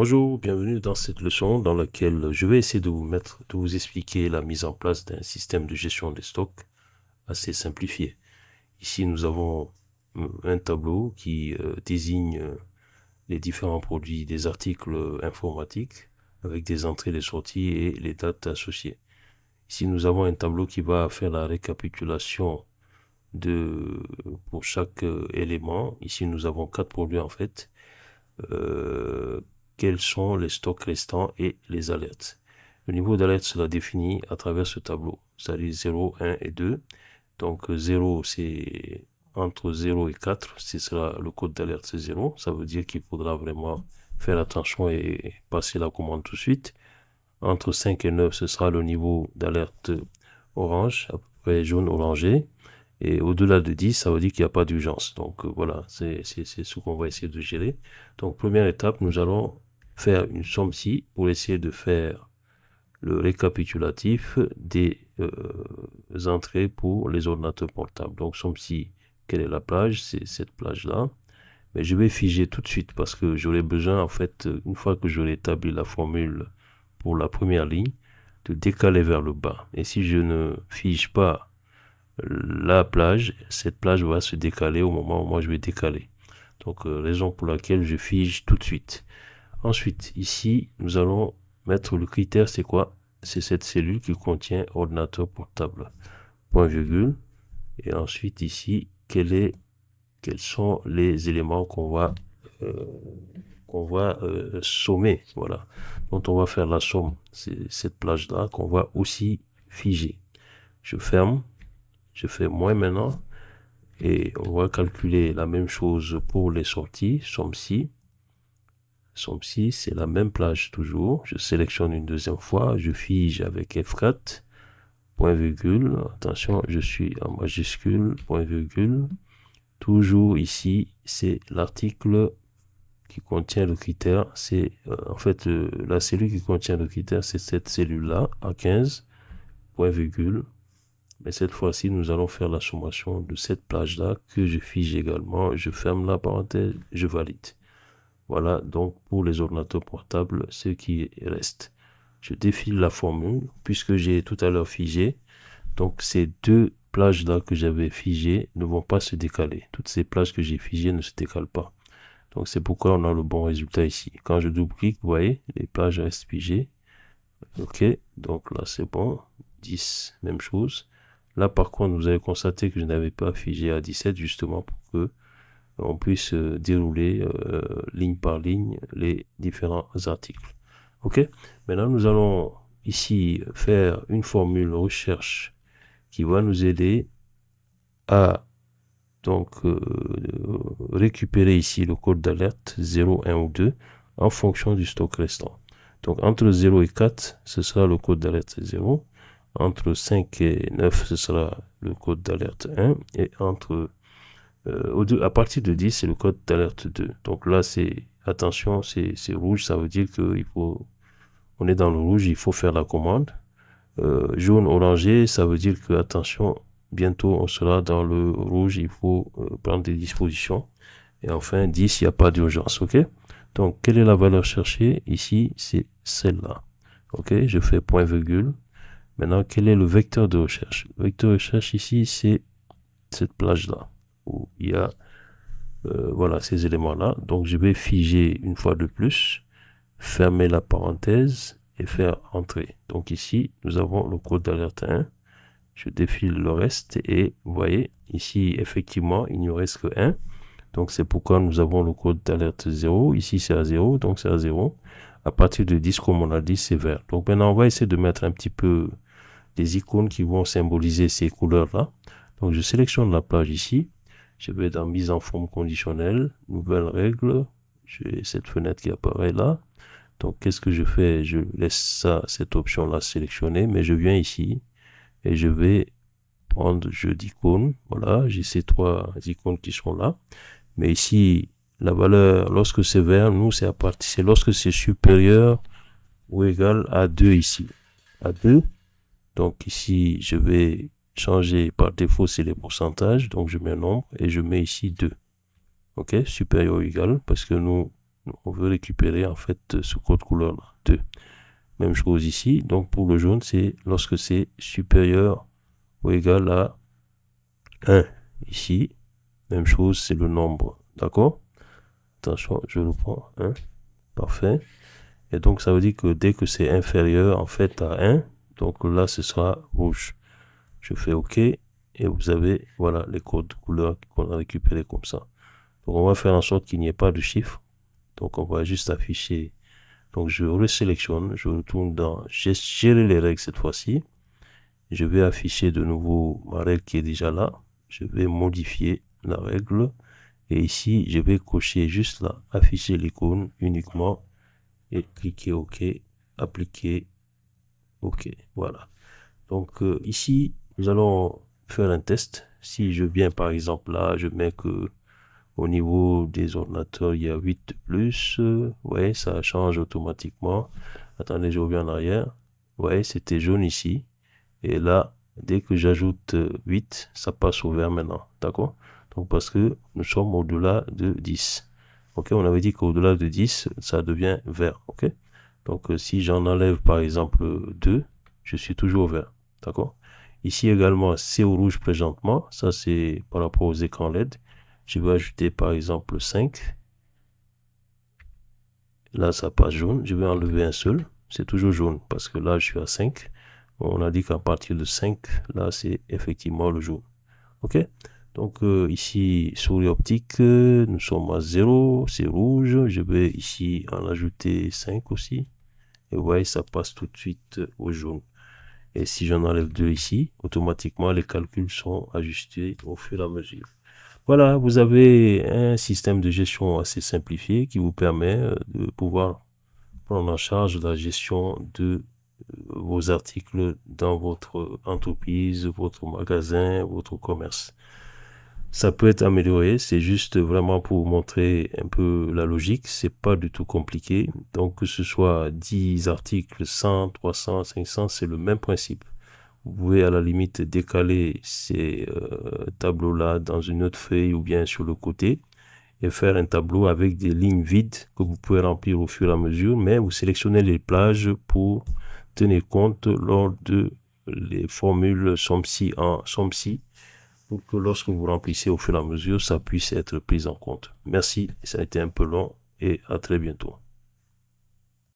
Bonjour, bienvenue dans cette leçon dans laquelle je vais essayer de vous expliquer la mise en place d'un système de gestion des stocks assez simplifié. Ici, nous avons un tableau qui désigne les différents produits des articles informatiques avec des entrées, des sorties et les dates associées. Ici, nous avons un tableau qui va faire la récapitulation pour chaque élément. Ici, nous avons 4 produits en fait. Quels sont les stocks restants et les alertes. Le niveau d'alerte sera défini à travers ce tableau, c'est-à-dire 0, 1 et 2. Donc 0, c'est entre 0 et 4, ce sera le code d'alerte, c'est 0. Ça veut dire qu'il faudra vraiment faire attention et passer la commande tout de suite. Entre 5 et 9, ce sera le niveau d'alerte orange, à peu près jaune orangé. Et au-delà de 10, ça veut dire qu'il n'y a pas d'urgence. Donc voilà, c'est ce qu'on va essayer de gérer. Donc première étape, nous allons faire une somme-ci pour essayer de faire le récapitulatif des entrées pour les ordinateurs portables. Donc somme-ci, quelle est la plage? C'est cette plage-là. Mais je vais figer tout de suite parce que j'aurai besoin, en fait, une fois que j'aurai établi la formule pour la première ligne, de décaler vers le bas. Et si je ne fige pas la plage, cette plage va se décaler au moment où moi je vais décaler. Donc, raison pour laquelle je fige tout de suite. Ensuite, ici, nous allons mettre le critère, c'est quoi? C'est cette cellule qui contient ordinateur portable. Point virgule. Et ensuite, ici, quels sont les éléments qu'on va sommer, voilà, dont on va faire la somme. C'est cette plage-là qu'on va aussi figer. Je ferme, je fais moins maintenant, et on va calculer la même chose pour les sorties, somme-ci. Somme-ci, c'est la même plage toujours. Je sélectionne une deuxième fois, je fige avec F4, point virgule, attention, je suis en majuscule, point virgule. Toujours ici, c'est l'article qui contient le critère, c'est en fait la cellule qui contient le critère, c'est cette cellule-là, A15, point virgule. Mais cette fois-ci, nous allons faire la sommation de cette plage-là que je fige également. Je ferme la parenthèse, je valide. Voilà donc pour les ordinateurs portables ce qui reste. Je défile la formule puisque j'ai tout à l'heure figé. Donc ces deux plages-là que j'avais figées ne vont pas se décaler. Toutes ces plages que j'ai figées ne se décalent pas. Donc c'est pourquoi on a le bon résultat ici. Quand je double-clique, vous voyez, les plages restent figées. Ok, donc là c'est bon. 10, même chose. Là par contre, vous avez constaté que je n'avais pas figé à 17 justement pour que on puisse dérouler ligne par ligne les différents articles. Ok, maintenant nous allons ici faire une formule recherche qui va nous aider à donc récupérer ici le code d'alerte 0, 1 ou 2 en fonction du stock restant. Donc entre 0 et 4, ce sera le code d'alerte 0. Entre 5 et 9, ce sera le code d'alerte 1. Et à partir de 10, c'est le code d'alerte 2. Donc là, attention, c'est rouge, ça veut dire on est dans le rouge, il faut faire la commande. Jaune orangé, ça veut dire que, attention, bientôt on sera dans le rouge, il faut prendre des dispositions. Et enfin, 10, il n'y a pas d'urgence, ok? Donc, quelle est la valeur cherchée? Ici, c'est celle-là. Ok, je fais point virgule. Maintenant, quel est le vecteur de recherche? Le vecteur de recherche ici, c'est cette plage-là, où il y a voilà ces éléments-là. Donc, je vais figer une fois de plus, fermer la parenthèse et faire entrer. Donc ici, nous avons le code d'alerte 1. Je défile le reste et vous voyez, ici, effectivement, il n'y reste que 1. Donc c'est pourquoi nous avons le code d'alerte 0. Ici, c'est à 0, donc c'est à 0. À partir de 10, comme on a dit, c'est vert. Donc maintenant, on va essayer de mettre un petit peu des icônes qui vont symboliser ces couleurs-là. Donc je sélectionne la plage ici. Je vais dans mise en forme conditionnelle, nouvelle règle. J'ai cette fenêtre qui apparaît là. Donc, qu'est-ce que je fais? Je laisse cette option-là sélectionnée, mais je viens ici et je vais prendre jeu d'icônes. Voilà, j'ai ces 3 icônes qui sont là. Mais ici, la valeur, lorsque c'est vert, nous, c'est lorsque c'est supérieur ou égal à 2 ici. À 2. Donc, ici, je vais changer par défaut, c'est les pourcentages. Donc, je mets un nombre et je mets ici 2. Ok, supérieur ou égal, parce que nous on veut récupérer en fait ce code couleur là, 2. Même chose ici, donc pour le jaune, c'est lorsque c'est supérieur ou égal à 1. Ici, même chose, c'est le nombre, d'accord? Attention, je le prends, 1, parfait. Et donc ça veut dire que dès que c'est inférieur en fait à 1, donc là ce sera rouge. Je fais OK et vous avez, voilà, les codes couleurs qu'on a récupérés comme ça. Donc on va faire en sorte qu'il n'y ait pas de chiffre. Donc on va juste afficher. Donc je resélectionne, je retourne dans gérer les règles cette fois-ci. Je vais afficher de nouveau ma règle qui est déjà là. Je vais modifier la règle. Et ici, je vais cocher juste là, afficher l'icône uniquement. Et cliquer OK, appliquer OK. Voilà. Donc ici, nous allons faire un test. Si je viens par exemple là, je mets que au niveau des ordinateurs, il y a 8 de plus. Ouais, ça change automatiquement. Attendez, je reviens en arrière. Ouais, c'était jaune ici. Et là, dès que j'ajoute 8, ça passe au vert maintenant. D'accord? Donc parce que nous sommes au-delà de 10. Ok, on avait dit qu'au-delà de 10, ça devient vert. Ok? Donc si j'en enlève par exemple 2, je suis toujours au vert. D'accord? Ici également, c'est au rouge présentement. Ça, c'est par rapport aux écrans LED. Je vais ajouter par exemple 5. Là, ça passe jaune. Je vais enlever un seul. C'est toujours jaune parce que là, je suis à 5. On a dit qu'à partir de 5, là, c'est effectivement le jaune. OK? Donc, ici, souris optique, nous sommes à 0. C'est rouge. Je vais ici en ajouter 5 aussi. Et vous voyez, ça passe tout de suite au jaune. Et si j'en enlève 2 ici, automatiquement, les calculs sont ajustés au fur et à mesure. Voilà, vous avez un système de gestion assez simplifié qui vous permet de pouvoir prendre en charge la gestion de vos articles dans votre entreprise, votre magasin, votre commerce. Ça peut être amélioré, c'est juste vraiment pour vous montrer un peu la logique, c'est pas du tout compliqué. Donc que ce soit 10 articles, 100, 300, 500, c'est le même principe. Vous pouvez à la limite décaler ces tableaux-là dans une autre feuille ou bien sur le côté et faire un tableau avec des lignes vides que vous pouvez remplir au fur et à mesure, mais vous sélectionnez les plages pour tenir compte lors de les formules SOMSI en SOMSI pour que lorsque vous remplissez au fur et à mesure, ça puisse être pris en compte. Merci, ça a été un peu long et à très bientôt.